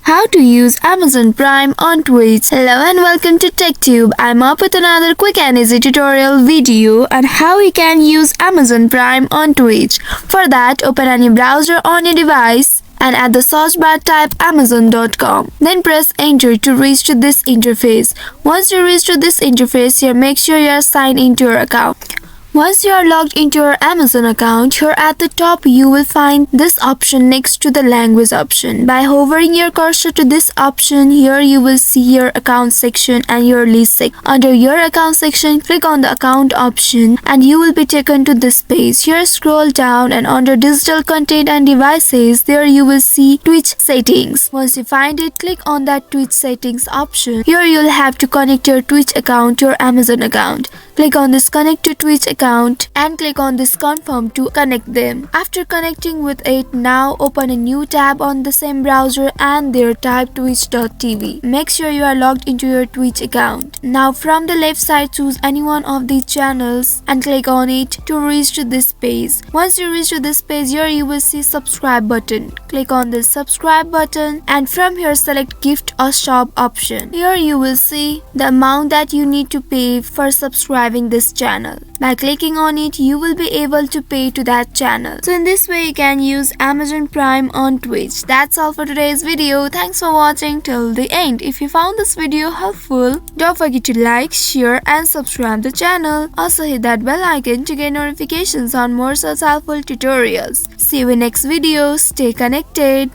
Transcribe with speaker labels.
Speaker 1: How to use Amazon Prime on Twitch. Hello and welcome to TechTube. I'm up with another quick and easy tutorial video on how you can use Amazon Prime on Twitch. For that, open any browser on your device and at the search bar type amazon.com. Then press enter to reach to this interface. Once you reach to this interface, here make sure you are signed into your account. Once you are logged into your Amazon account, here at the top you will find this option next to the language option. By hovering your cursor to this option, here you will see your account section and your list section. Under your account section, click on the account option and you will be taken to this page. Here scroll down and under digital content and devices, there you will see Twitch settings. Once you find it, click on that Twitch settings option. Here you'll have to connect your Twitch account to your Amazon account. Click on this connect to Twitch account and click on this confirm to connect them. After connecting with it, now open a new tab on the same browser and there type twitch.tv. Make sure you are logged into your Twitch account. Now from the left side, choose any one of these channels and click on it to reach to this page. Once you reach to this page, here you will see subscribe button. Click on this subscribe button and from here select gift or shop option. Here you will see the amount that you need to pay for subscribing this channel. By clicking on it, you will be able to pay to that channel. So in this way, you can use Amazon Prime on Twitch. That's all for today's video. Thanks for watching till the end. If you found this video helpful, don't forget to like, share and subscribe the channel. Also hit that bell icon to get notifications on more such helpful tutorials. See you in next video. Stay connected.